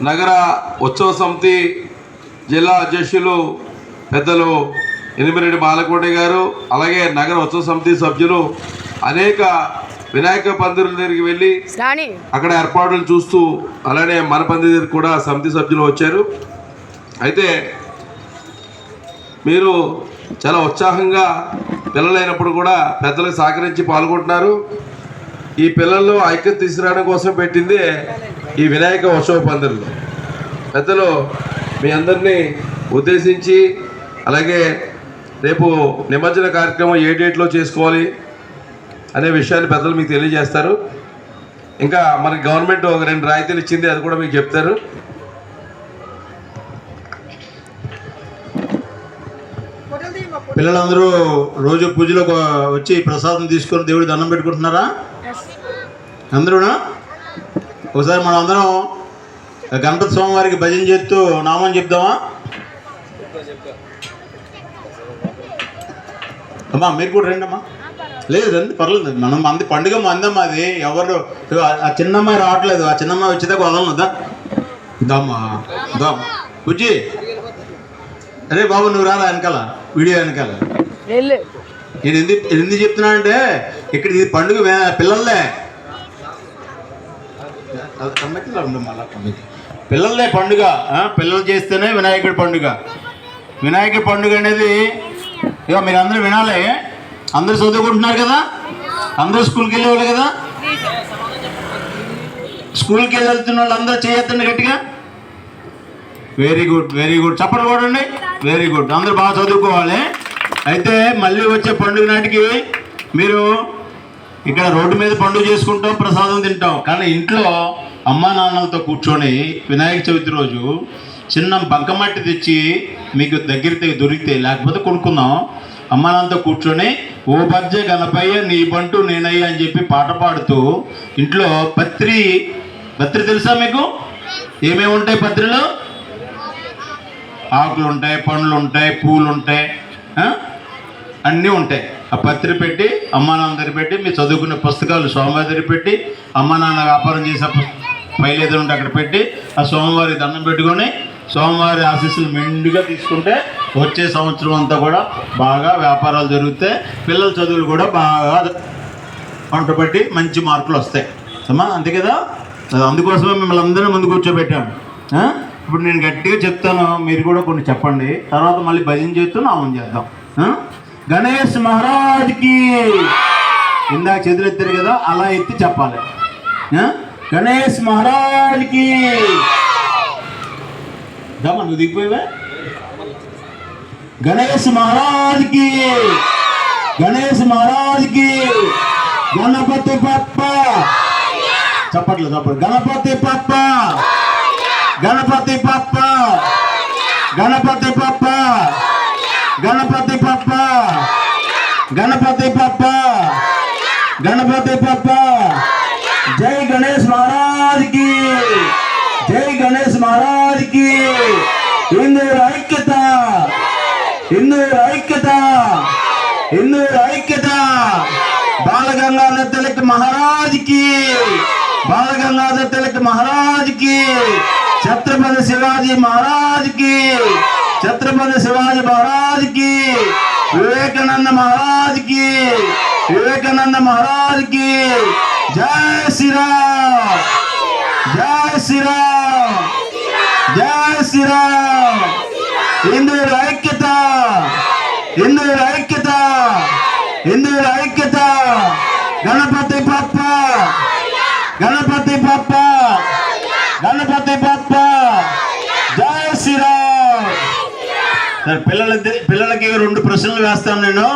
నగర ఉత్సవ సమితి జిల్లా అధ్యక్షులు పెద్దలు ఎనిమిరెడ్డి బాలకోటి గారు, అలాగే నగర ఉత్సవ సమితి సభ్యులు అనేక వినాయక పందిరుల దగ్గరికి వెళ్ళి అక్కడ ఏర్పాట్లు చూస్తూ, అలానే మన పందిరి దగ్గరికి కూడా సమితి సభ్యులు వచ్చారు. అయితే మీరు చాలా ఉత్సాహంగా పిల్లలైనప్పుడు కూడా పెద్దలకు సహకరించి పాల్గొంటున్నారు. ఈ పిల్లల్లో ఐక్యత తీసుకురావడం కోసం పెట్టిందే ఈ వినాయక ఉత్సవ పందిరులు. పెద్దలు మీ అందరినీ ఉద్దేశించి, అలాగే రేపు నిమజ్జన కార్యక్రమం ఏ డేట్లో చేసుకోవాలి అనే విషయాన్ని పెద్దలు మీకు తెలియజేస్తారు. ఇంకా మనకి గవర్నమెంట్ ఒక 2 రాయితీలు ఇచ్చింది, అది కూడా మీకు చెప్తారు. పిల్లలందరూ రోజు పూజలో వచ్చి ప్రసాదం తీసుకొని దేవుడి దండం పెట్టుకుంటున్నారా? అందరూనా? ఒకసారి మనం అందరం గణపతి స్వామివారికి భజన చేస్తూ నామం చెప్దామా? అమ్మా మీరు కూడా రండి అమ్మా. లేదు రండి, పర్లేదు. మనం మంది పండుగ మందమ్మా, అది ఎవరు ఆ చిన్నమ్మాయి రావట్లేదు. ఆ చిన్నమ్మాయి వచ్చేదాకా వదలనుదా? దామ్మా దా బుజ్జి. అరే బాబు నువ్వు రారా వెనకాల, వీడియో వెనకాల. నేను ఎందుకు చెప్తున్నా అంటే ఇక్కడ ఇది పండుగ పిల్లలే, పిల్లలే పండుగ. పిల్లలు చేస్తేనే వినాయకుడి పండుగ. వినాయకుడి పండుగ అనేది ఇక మీరు అందరూ వినాలి. అందరూ చదువుకుంటున్నారు కదా, అందరూ స్కూల్కి వెళ్ళేవాళ్ళు కదా. స్కూల్కి వెళ్తున్న వాళ్ళు అందరూ చేయొద్దండి గట్టిగా. Very good, very good. చప్పట్లు కొడండి. Very good. అందరూ బాగా చదువుకోవాలి. అయితే మళ్ళీ వచ్చే పండుగ నాటికి మీరు ఇక్కడ రోడ్డు మీద పండుగ చేసుకుంటాం, ప్రసాదం తింటాం. కానీ ఇంట్లో అమ్మా నాన్నలతో కూర్చొని వినాయక చవితి రోజు చిన్న బంకమట్టి తెచ్చి మీకు దగ్గర దొరికితే, లేకపోతే కొనుక్కుందాం, అమ్మా నాన్నతో కూర్చొని ఓ బజ్జే గణపయ్య నీ బంటు నేనయ్య అని చెప్పి పాట పాడుతూ ఇంట్లో పత్రి తెలుసా మీకు? ఏమేమి ఉంటాయి పత్రిలో? ఆకులు ఉంటాయి, పండ్లు ఉంటాయి, పూలు ఉంటాయి, అన్నీ ఉంటాయి. ఆ పత్రి పెట్టి అమ్మా నాన్న దగ్గర పెట్టి, మీరు చదువుకునే పుస్తకాలు స్వామివారి దగ్గర పెట్టి, అమ్మా నాన్న వ్యాపారం చేసే ఫైల్ ఏదో ఉంటే అక్కడ పెట్టి ఆ స్వామివారి దండం పెట్టుకొని స్వామివారి ఆశీస్సులు మెండుగా తీసుకుంటే వచ్చే సంవత్సరం అంతా కూడా బాగా వ్యాపారాలు జరుగుతాయి. పిల్లల చదువులు కూడా బాగా పంటపట్టి మంచి మార్కులు వస్తాయి అమ్మా. అంతే కదా? అందుకోసమే మిమ్మల్ని అందరినీ ముందు కూర్చోబెట్టాను. ఇప్పుడు నేను గట్టిగా చెప్తాను, మీరు కూడా కొన్ని చెప్పండి. తర్వాత మళ్ళీ భజన చేస్తూ నామం చేద్దాం. గణేష్ మహారాజ్కి ఇందాక చేతులు ఎత్తారు కదా, అలా ఎత్తి చెప్పాలి. గణేష్ మహారాజ్కి. దమ్మా నువ్వు దిగిపోయావే. గణేష్ మహారాజ్కి, గణేష్ మహారాజ్కి. గణపతి పప్ప. చప్పట్లు చప్పట్లు. గణపతి పప్ప, గణపతి పప్ప, గణపతి పప్ప, గణపతి పప్ప, గణపతి పప్ప, గణపతి పప్ప. జై గణేష్ మహారాజ్ కి, జై గణేష్ మహారాజ్ కి. హిందూ ఐక్యత, హిందూ ఐక్యత, హిందూ ఐక్యత. బాలగంగాధర్ తిలక్ మహారాజ్ కి, బాలగంగాధర్ తిలక్ మహారాజ్ కి. छत्रपति शिवाजी महाराज की, छत्रपति शिवाजी महाराज की. विवेकानंद महाराज की, विवेकानंद महाराज की. जय श्री राम, जय श्री राम, जय श्री राम. हिंदू ऐक्यता, हिंदू ऐक्यता, हिंदू ऐक्यता. गणपति बप्पा, गणपति बप्पा, గణపతి బప్ప. జై శ్రీరామ్. పిల్లలకి 2 ప్రశ్నలు వేస్తాను నేను,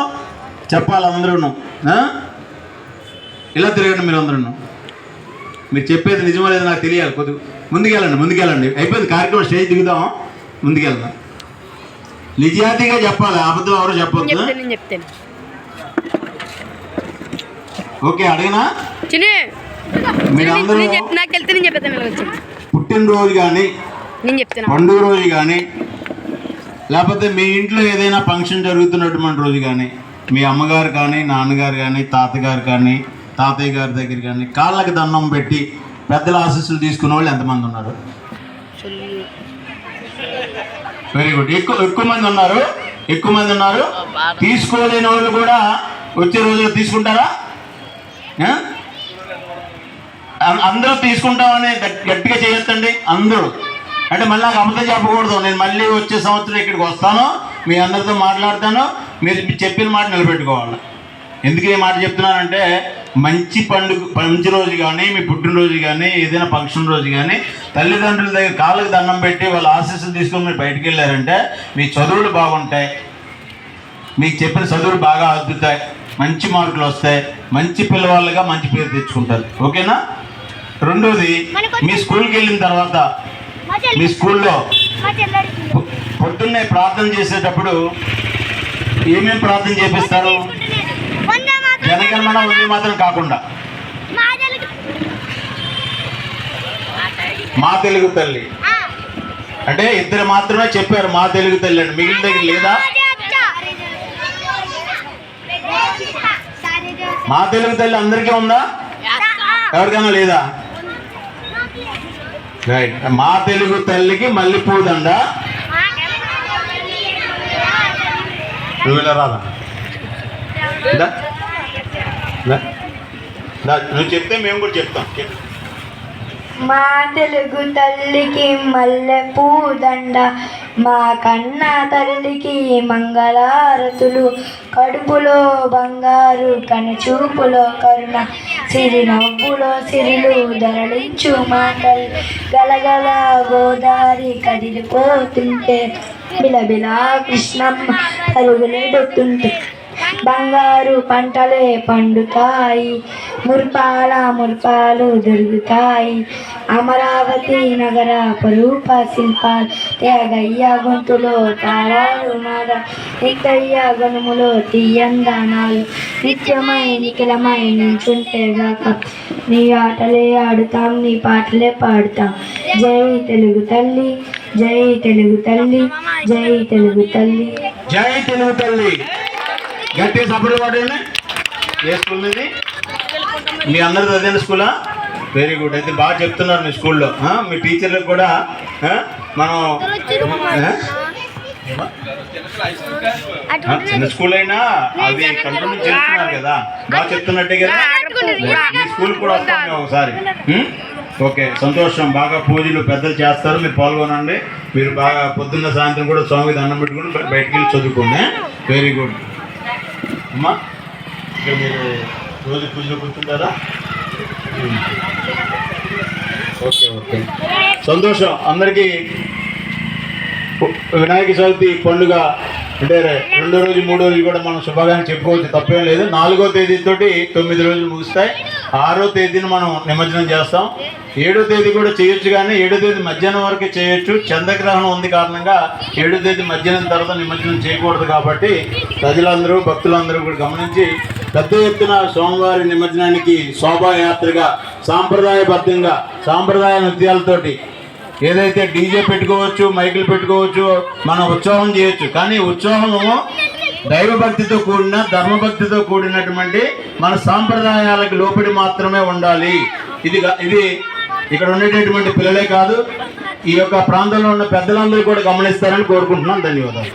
చెప్పాలి అందరూ. ఇలా తిరగండి మీరు అందరూ. మీరు చెప్పేది నిజమో లేదో నాకు తెలియాలి. కొద్దిగా ముందుకెళ్ళండి, ముందుకెళ్ళండి. అయిపోయింది కార్యక్రమం, స్టేజ్ దిగుదాం, ముందుకెళ్దాం. నిజాయితీగా చెప్పాలి, అబద్ధం ఎవరు చెప్పొద్దు. ఓకే అడిగినా మీరందరూ పుట్టినరోజు కానీ పండుగ రోజు కానీ, లేకపోతే మీ ఇంట్లో ఏదైనా ఫంక్షన్ జరుగుతున్నటువంటి రోజు కానీ, మీ అమ్మగారు కానీ, నాన్నగారు కానీ, తాతగారు కానీ, తాతయ్య గారి దగ్గర కానీ కాళ్ళకి దండం పెట్టి పెద్దల ఆశీస్సులు తీసుకునే వాళ్ళు ఎంతమంది ఉన్నారు? Very good. ఎక్కువ మంది ఉన్నారు. తీసుకోలేని వాళ్ళు కూడా వచ్చే రోజుల్లో తీసుకుంటారా? అందరూ తీసుకుంటామని గట్టిగా చేయొద్దండి అందరూ. అంటే మళ్ళీ నాకు అబద్ధం చెప్పకూడదు. నేను మళ్ళీ వచ్చే సంవత్సరం ఇక్కడికి వస్తాను, మీ అందరితో మాట్లాడతాను, మీరు చెప్పిన మాట నిలబెట్టుకోవాలి. ఎందుకు ఈ మాట చెప్తున్నానంటే, మంచి రోజు కానీ, మీ పుట్టినరోజు కానీ, ఏదైనా ఫంక్షన్ రోజు కానీ తల్లిదండ్రుల దగ్గర కాళ్ళకి దండం పెట్టి వాళ్ళ ఆశీస్సులు తీసుకొని మీరు బయటికి వెళ్ళారంటే మీ చదువులు బాగుంటాయి, మీకు చెప్పిన చదువులు బాగా అద్దుతాయి, మంచి మార్కులు వస్తాయి, మంచి పిల్లవాళ్ళుగా మంచి పేరు తెచ్చుకుంటారు. ఓకేనా? రెండోది, మీ స్కూల్కి వెళ్ళిన తర్వాత మీ స్కూల్లో పొద్దున్నే ప్రార్థన చేసేటప్పుడు ఏమేమి ప్రార్థన చేపిస్తారు? జనగణమన వందే మాత్రం కాకుండా మా తెలుగు తల్లి అంటే ఇద్దరు మాత్రమే చెప్పారు మా తెలుగు తల్లి అని. మిగిలిన దగ్గర లేదా? మా తెలుగు తల్లి అందరికీ ఉందా? ఎవరికైనా లేదా? రైట్. మా తెలుగు తల్లికి మల్లెపూదండ. నువ్వు ఇలా రాదా? నువ్వు చెప్తే మేము కూడా చెప్తాం. మా తెలుగు తల్లికి మల్లెపూదండ, మా కన్న తల్లికి మంగళారతులు, కడుపులో బంగారు కనుచూపులో కరుణ, సిరి నవ్వులో సిరిలు ధరళించు మా తల్లి, గలగల గోదారి కదిలిపోతుంటే బిలబిలా కృష్ణమ్మ పరుగులెడుతుంటే, బంగారు పంటలే పండుతాయి, మురిపాలు దొరుకుతాయి, అమరావతి నగర పరూప శిల్పాలు, త్యాగయ్య గొంతులో తారాలు నాద, నిక్కయ్య గనుములో తీయందానాలు, నిత్యమై నిఖిలమై నించుంటేగాక నీ ఆటలే ఆడుతాం, నీ పాటలే పాడుతాం. జై తెలుగు తల్లి, జై తెలుగు తల్లి, జై తెలుగు తల్లి, జై తెలుగు తల్లి. గట్టి సపోర్ట్ పడండి. ఏ స్కూల్ ఇది? మీ అందరిది అదే స్కూలా? Very good. అయితే బాగా చెప్తున్నారు మీ స్కూల్లో. మీ టీచర్లకు కూడా మనం చిన్న స్కూల్ అయినా అది కంట్రోల్ చేస్తున్నారు కదా, బాగా చెప్తున్నట్టే కదా. మీ స్కూల్ కూడా వస్తాం మేము ఒకసారి. ఓకే, సంతోషం. బాగా పూజలు పెద్దలు చేస్తారు, మీరు పాల్గొనండి. మీరు బాగా పొద్దున్న సాయంత్రం కూడా స్వామికి దండం పెట్టుకుని బయటికి వెళ్ళి చదువుకోండి. వెరీ గుడ్ అమ్మా. ఇక్కడ మీరు రోజు పూజలు కూర్చుంటారా? ఓకే, సంతోషం. అందరికీ వినాయక చవితి పండుగ అంటే 2వ రోజు 3వ రోజు కూడా మనం శుభాకాంక్షలు చెప్పుకోవచ్చు, తప్పేం లేదు. 4వ తేదీతోటి 9 రోజులు ముగుస్తాయి. 6వ తేదీన మనం నిమజ్జనం చేస్తాం. 7వ తేదీ కూడా చేయొచ్చు, కానీ 7వ తేదీ మధ్యాహ్నం వరకే చేయొచ్చు. చంద్రగ్రహణం ఉంది కారణంగా 7వ తేదీ మధ్యాహ్నం తర్వాత నిమజ్జనం చేయకూడదు. కాబట్టి ప్రజలందరూ భక్తులందరూ కూడా గమనించి పెద్ద ఎత్తున స్వామివారి నిమజ్జనానికి శోభాయాత్రగా సాంప్రదాయబద్ధంగా సాంప్రదాయ నృత్యాలతోటి ఏదైతే డీజే పెట్టుకోవచ్చు, మైకులు పెట్టుకోవచ్చు, మనం ఉత్సవం చేయొచ్చు. కానీ ఉత్సవము దైవభక్తితో కూడిన ధర్మభక్తితో కూడినటువంటి మన సాంప్రదాయాలకు లోపడి మాత్రమే ఉండాలి. ఇది ఇక్కడ ఉండేటటువంటి పిల్లలే కాదు, ఈ యొక్క ప్రాంతంలో ఉన్న పెద్దలందరూ కూడా గమనిస్తారని కోరుకుంటున్నాను. ధన్యవాదాలు.